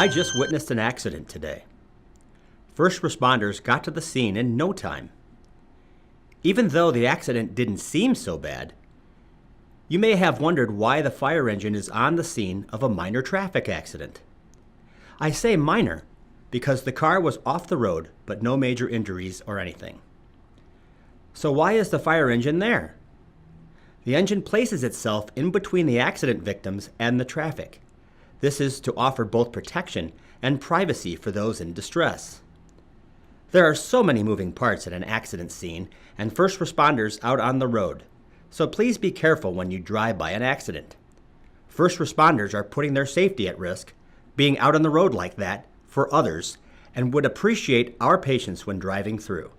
I just witnessed an accident today. First responders got to the scene in no time. Even though the accident didn't seem so bad, you may have wondered why the fire engine is on the scene of a minor traffic accident. I say minor because the car was off the road, but no major injuries or anything. So why is the fire engine there? The engine places itself in between the accident victims and the traffic. This is to offer both protection and privacy for those in distress. There are so many moving parts at an accident scene and first responders out on the road, so please be careful when you drive by an accident. First responders are putting their safety at risk, being out on the road like that, for others, and would appreciate our patience when driving through.